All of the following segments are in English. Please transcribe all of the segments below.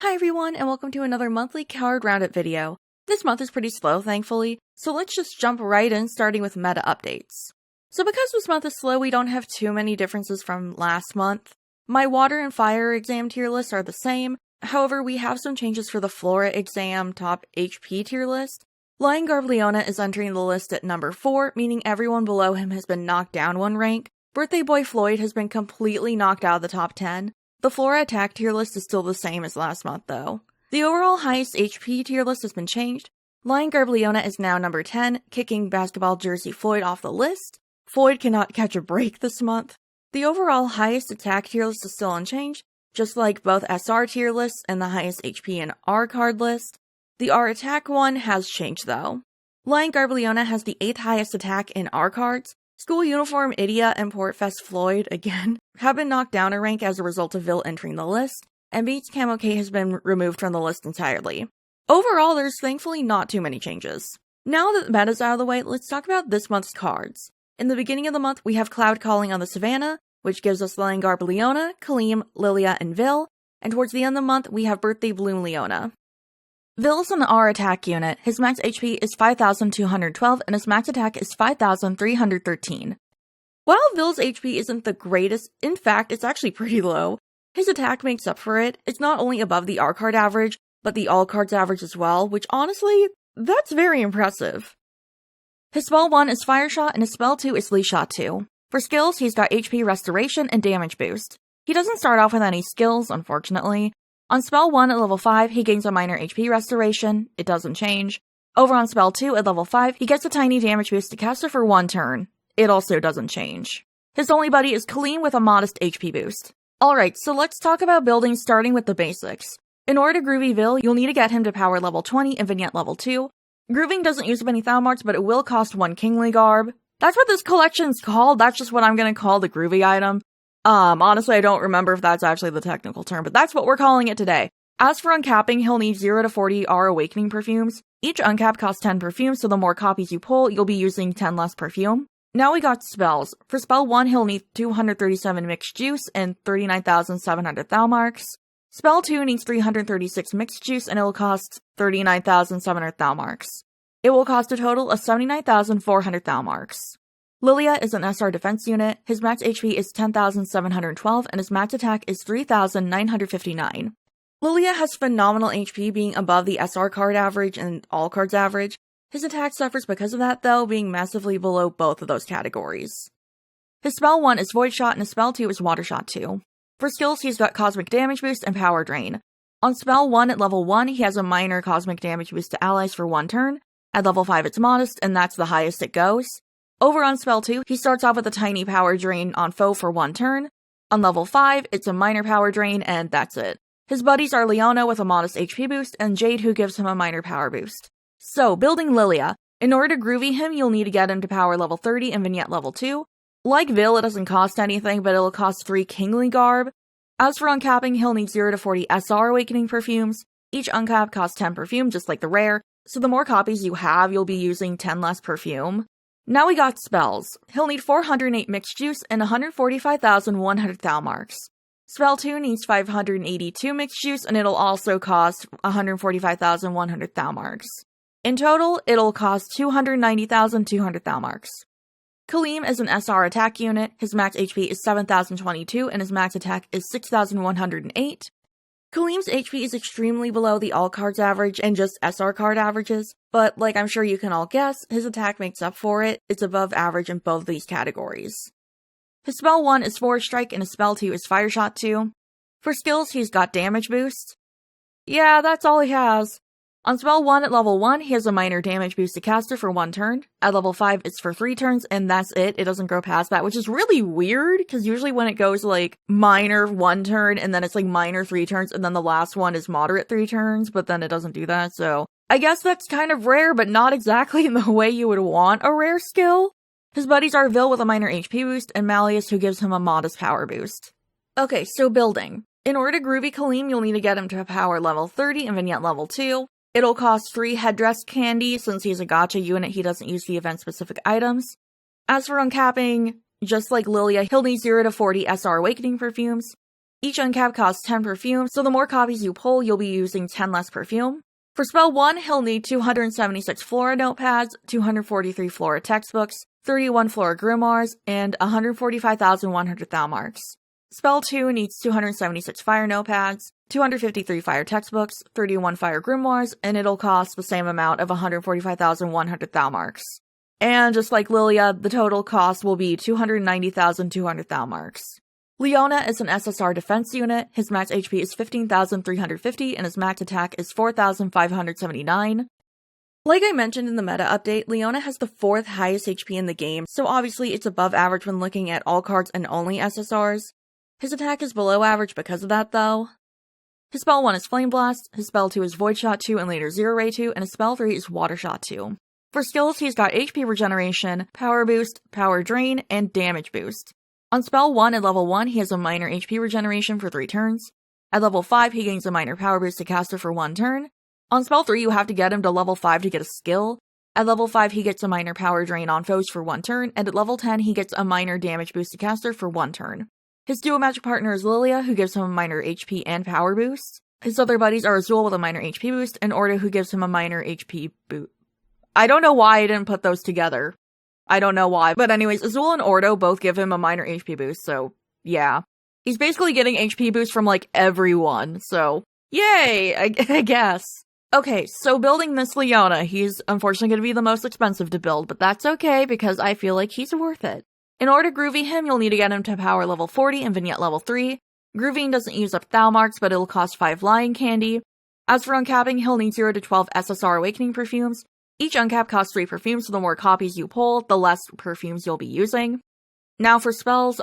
Hi everyone, and welcome to another monthly card roundup video. This month is pretty slow, thankfully, so let's just jump right in, starting with meta updates. So because this month is slow, we don't have too many differences from last month. My water and fire exam tier lists are the same, however we have some changes for the flora exam top HP tier list. Liongarb Leona is entering the list at number 4, meaning everyone below him has been knocked down one rank. Birthday Boy Floyd has been completely knocked out of the top 10. The flora attack tier list is still the same as last month though. The overall highest HP tier list has been changed. Liongarb Leona is now number 10, kicking basketball jersey Floyd off the list. Floyd cannot catch a break this month. The overall highest attack tier list is still unchanged, just like both SR tier lists and the highest HP and R card list. The R attack one has changed though. Liongarb Leona has the 8th highest attack in R cards. School Uniform Idia and Portfest Floyd, again, have been knocked down a rank as a result of Vil entering the list, and Beats Camo K has been removed from the list entirely. Overall, there's thankfully not too many changes. Now that the meta's out of the way, let's talk about this month's cards. In the beginning of the month, we have Cloud Calling on the Savannah, which gives us Liongarb Leona, Kalim, Lilia, and Vil, and towards the end of the month, we have Birthday Bloom Leona. Vil is an R attack unit. His max HP is 5,212 and his max attack is 5,313. While Vil's HP isn't the greatest, in fact, it's actually pretty low, his attack makes up for it. It's not only above the R card average, but the all cards average as well, which honestly, that's very impressive. His spell 1 is Fire Shot and his spell 2 is Lee Shot 2. For skills, he's got HP Restoration and Damage Boost. He doesn't start off with any skills, unfortunately. On spell 1 at level 5, he gains a minor HP restoration. It doesn't change. Over on spell 2 at level 5, he gets a tiny damage boost to caster for 1 turn. It also doesn't change. His only buddy is Kalim with a modest HP boost. Alright, so let's talk about building starting with the basics. In order to groovy Vil, you'll need to get him to power level 20 and vignette level 2. Grooving doesn't use up any Thalmarks, but it will cost 1 Kingly Garb. That's what this collection's called. That's just what I'm gonna call the groovy item. Honestly, I don't remember if that's actually the technical term, but that's what we're calling it today. As for uncapping, he'll need 0 to 40 R Awakening perfumes. Each uncap costs 10 perfumes, so the more copies you pull, you'll be using 10 less perfume. Now we got spells. For spell 1, he'll need 237 Mixed Juice and 39,700 Thalmarks. Spell 2 needs 336 Mixed Juice and it'll cost 39,700 Thalmarks. It will cost a total of 79,400 Thalmarks. Lilia is an SR defense unit. His max HP is 10,712 and his max attack is 3,959. Lilia has phenomenal HP, being above the SR card average and all cards average. His attack suffers because of that though, being massively below both of those categories. His spell 1 is Void Shot and his spell 2 is Water Shot 2. For skills, he's got Cosmic Damage Boost and Power Drain. On spell 1 at level 1, he has a minor Cosmic Damage Boost to allies for 1 turn. At level 5 it's modest, and that's the highest it goes. Over on spell 2, he starts off with a tiny power drain on foe for 1 turn. On level 5, it's a minor power drain, and that's it. His buddies are Leona with a modest HP boost, and Jade who gives him a minor power boost. So, building Lilia. In order to groovy him, you'll need to get him to power level 30 and vignette level 2. Like Vil, it doesn't cost anything, but it'll cost 3 Kingly Garb. As for uncapping, he'll need 0 to 40 SR Awakening perfumes. Each uncap costs 10 perfume, just like the rare, so the more copies you have, you'll be using 10 less perfume. Now we got spells. He'll need 408 Mixed Juice and 145,100 Thalmarks. Spell 2 needs 582 Mixed Juice and it'll also cost 145,100 Thalmarks. In total, it'll cost 290,200 Thalmarks. Kalim is an SR attack unit. His max HP is 7,022 and his max attack is 6,108. Kalim's HP is extremely below the all cards average and just SR card averages, but like I'm sure you can all guess, his attack makes up for it. It's above average in both these categories. His spell 1 is Force Strike and his spell 2 is Fire Shot 2. For skills, he's got Damage Boost. Yeah, that's all he has. On spell 1 at level 1, he has a minor damage boost to caster for 1 turn. At level 5, it's for 3 turns, and that's it. It doesn't grow past that, which is really weird, because usually when it goes like minor 1 turn, and then it's like minor 3 turns, and then the last one is moderate 3 turns, but then it doesn't do that, so I guess that's kind of rare, but not exactly in the way you would want a rare skill. His buddies are Vil with a minor HP boost, and Malleus who gives him a modest power boost. Okay, so building. In order to groovy Kalim, you'll need to get him to power level 30 and vignette level 2. It'll cost 3 headdress candy. Since he's a gacha unit, he doesn't use the event-specific items. As for uncapping, just like Lilia, he'll need 0 to 40 SR Awakening perfumes. Each uncap costs 10 perfume, so the more copies you pull, you'll be using 10 less perfume. For spell 1, he'll need 276 Flora notepads, 243 Flora textbooks, 31 Flora grimoires, and 145,100 Thou marks. Spell 2 needs 276 Fire notepads, 253 Fire textbooks, 31 Fire grimoires, and it'll cost the same amount of 145,100 Thou marks. And just like Lilia, the total cost will be 290,200 Thou marks. Leona is an SSR defense unit, his max HP is 15,350 and his max attack is 4,579. Like I mentioned in the meta update, Leona has the 4th highest HP in the game, so obviously it's above average when looking at all cards and only SSRs. His attack is below average because of that though. His spell 1 is Flame Blast, his spell 2 is Void Shot 2 and later Zero Ray 2, and his spell 3 is Water Shot 2. For skills, he's got HP Regeneration, Power Boost, Power Drain, and Damage Boost. On spell 1 at level 1, he has a minor HP regeneration for 3 turns. At level 5, he gains a minor power boost to caster for 1 turn. On spell 3, you have to get him to level 5 to get a skill. At level 5, he gets a minor power drain on foes for 1 turn, and at level 10, he gets a minor damage boost to caster for 1 turn. His duo magic partner is Lilia, who gives him a minor HP and power boost. His other buddies are Azul with a minor HP boost, and Ordo, who gives him a minor HP boost. I don't know why I didn't put those together. I don't know why, but anyways, Azul and Ordo both give him a minor HP boost, so yeah. He's basically getting HP boost from, like, everyone, so yay, I guess. Okay, so building this Leona, he's unfortunately going to be the most expensive to build, but that's okay because I feel like he's worth it. In order to groovy him, you'll need to get him to power level 40 and vignette level 3. Grooving doesn't use up Thou marks, but it'll cost 5 Lion Candy. As for uncapping, he'll need 0 to 12 SSR Awakening perfumes. Each uncap costs 3 perfumes, so the more copies you pull, the less perfumes you'll be using. Now for spells,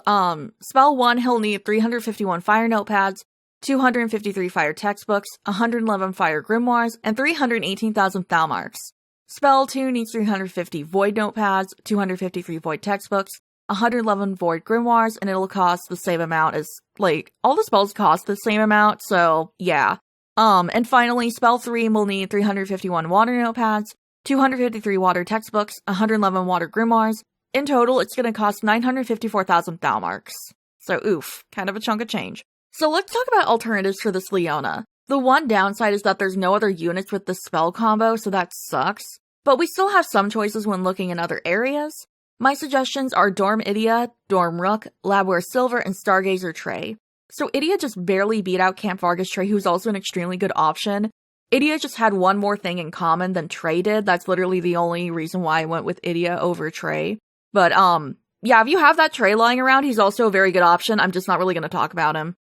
spell 1, he'll need 351 Fire notepads, 253 Fire textbooks, 111 Fire grimoires, and 318,000 Thou marks. Spell 2 needs 350 Void notepads, 253 Void textbooks, 111 Void grimoires, and it'll cost the same amount as, like, all the spells cost the same amount, so yeah. And finally, spell 3 will need 351 Water notepads, 253 Water textbooks, 111 Water grimoires. In total, it's gonna cost 954,000 Thou marks. So oof, kind of a chunk of change. So let's talk about alternatives for this Leona. The one downside is that there's no other units with the spell combo, so that sucks. But we still have some choices when looking in other areas. My suggestions are Dorm Idia, Dorm Rook, Labware Silver, and Stargazer Trey. So Idia just barely beat out Camp Vargas Trey, who's also an extremely good option. Idia just had one more thing in common than Trey did. That's literally the only reason why I went with Idia over Trey. But, yeah, if you have that Trey lying around, he's also a very good option. I'm just not really going to talk about him.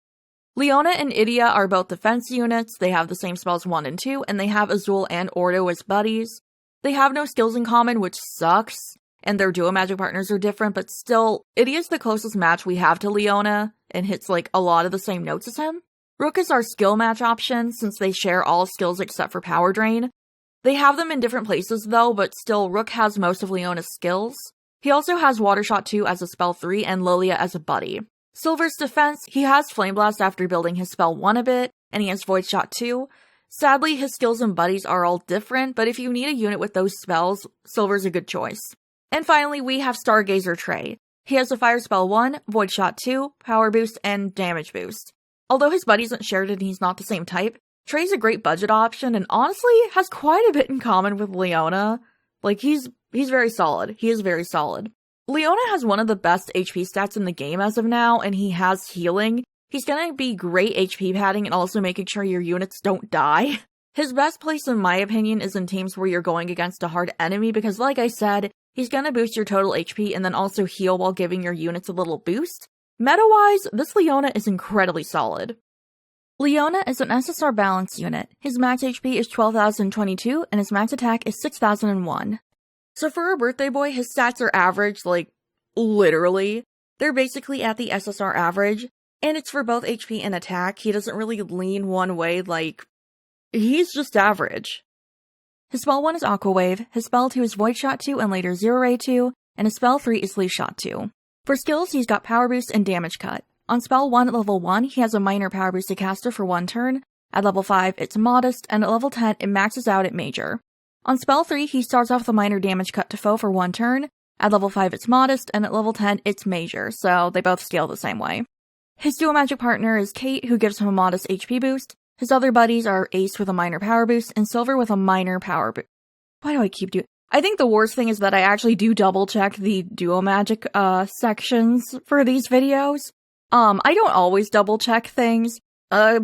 Leona and Idia are both defense units. They have the same spells 1 and 2, and they have Azul and Ordo as buddies. They have no skills in common, which sucks, and their duo magic partners are different, but still, Idia's the closest match we have to Leona, and hits, like, a lot of the same notes as him. Rook is our skill match option, since they share all skills except for Power Drain. They have them in different places though, but still, Rook has most of Leona's skills. He also has Water Shot 2 as a spell 3 and Lilia as a buddy. Silver's defense, he has Flame Blast after building his spell 1 a bit, and he has Void Shot 2. Sadly, his skills and buddies are all different, but if you need a unit with those spells, Silver's a good choice. And finally, we have Stargazer Trey. He has a Fire Spell 1, Void Shot 2, Power Boost, and Damage Boost. Although his buddy isn't shared and he's not the same type, Trey's a great budget option and honestly has quite a bit in common with Leona. Like, he's very solid. He is very solid. Leona has one of the best HP stats in the game as of now, and he has healing. He's gonna be great HP padding and also making sure your units don't die. His best place, in my opinion, is in teams where you're going against a hard enemy because, like I said, he's gonna boost your total HP and then also heal while giving your units a little boost. Meta-wise, this Leona is incredibly solid. Leona is an SSR balance unit. His max HP is 12,022 and his max attack is 6,001. So for a birthday boy, his stats are average, like, literally. They're basically at the SSR average, and it's for both HP and attack. He doesn't really lean one way, like, he's just average. His spell 1 is Aqua Wave, his spell 2 is Void Shot 2 and later Zero Ray 2, and his spell 3 is Leaf Shot 2. For skills, he's got Power Boost and Damage Cut. On spell 1 at level 1, he has a minor Power Boost to caster for 1 turn. At level 5, it's Modest, and at level 10, it maxes out at Major. On spell 3, he starts off with a minor Damage Cut to foe for 1 turn. At level 5, it's Modest, and at level 10, it's Major, so they both scale the same way. His duo magic partner is Kate, who gives him a modest HP boost. His other buddies are Ace with a minor power boost and Silver with a minor power boost. Why do I keep doing? I think the worst thing is that I actually do double check the duo magic sections for these videos. I don't always double check things.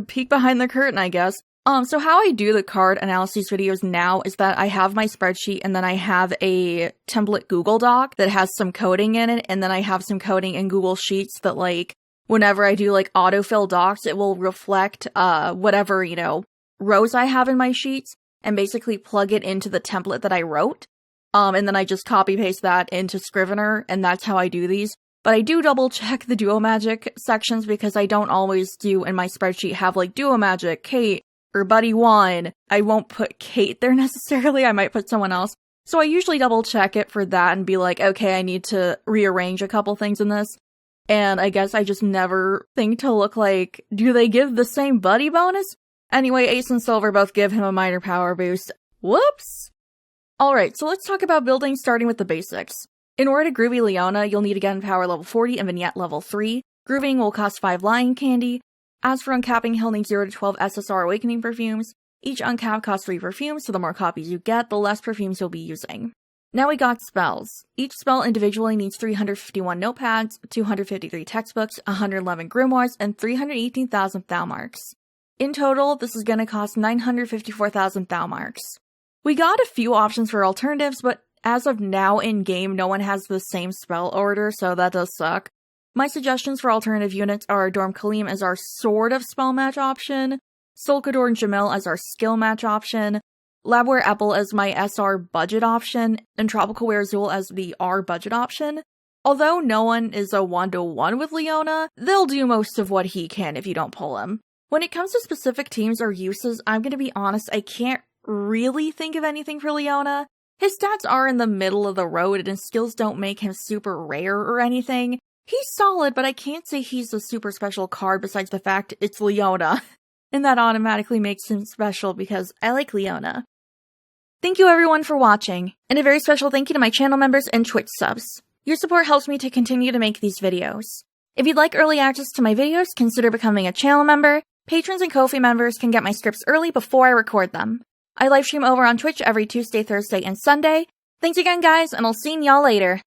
Peek behind the curtain, I guess. So how I do the card analysis videos now is that I have my spreadsheet and then I have a template Google Doc that has some coding in it, and then I have some coding in Google Sheets that, like, whenever I do, like, autofill docs, it will reflect, whatever, you know, rows I have in my sheets, and basically plug it into the template that I wrote. And then I just copy-paste that into Scrivener, and that's how I do these. But I do double-check the Duo Magic sections because I don't always do in my spreadsheet have, like, Duo Magic, Kate, or Buddy 1. I won't put Kate there necessarily, I might put someone else. So I usually double-check it for that and be like, okay, I need to rearrange a couple things in this. And I guess I just never think to look like, do they give the same buddy bonus? Anyway, Ace and Silver both give him a minor power boost. Whoops! Alright, so let's talk about building, starting with the basics. In order to Groovy Leona, you'll need again power level 40 and vignette level 3. Grooving will cost 5 lion candy. As for uncapping, he'll need 0 to 12 SSR awakening perfumes. Each uncap costs 3 perfumes, so the more copies you get, the less perfumes you'll be using. Now we got spells. Each spell individually needs 351 notepads, 253 textbooks, 111 grimoires, and 318,000 thou marks. In total, this is gonna cost 954,000 thou marks. We got a few options for alternatives, but as of now in-game, no one has the same spell order, so that does suck. My suggestions for alternative units are Liongarb Kalim as our sort of spell match option, Solkador and Jamil as our skill match option, Labware Apple as my SR budget option, and Tropical Wear Azul as the R budget option. Although no one is a 1-to-1 with Leona, they'll do most of what he can if you don't pull him. When it comes to specific teams or uses, I'm gonna be honest, I can't really think of anything for Leona. His stats are in the middle of the road and his skills don't make him super rare or anything. He's solid, but I can't say he's a super special card besides the fact it's Leona. And that automatically makes him special because I like Leona. Thank you everyone for watching, and a very special thank you to my channel members and Twitch subs. Your support helps me to continue to make these videos. If you'd like early access to my videos, consider becoming a channel member. Patrons and Ko-fi members can get my scripts early before I record them. I livestream over on Twitch every Tuesday, Thursday, and Sunday. Thanks again guys, and I'll see y'all later.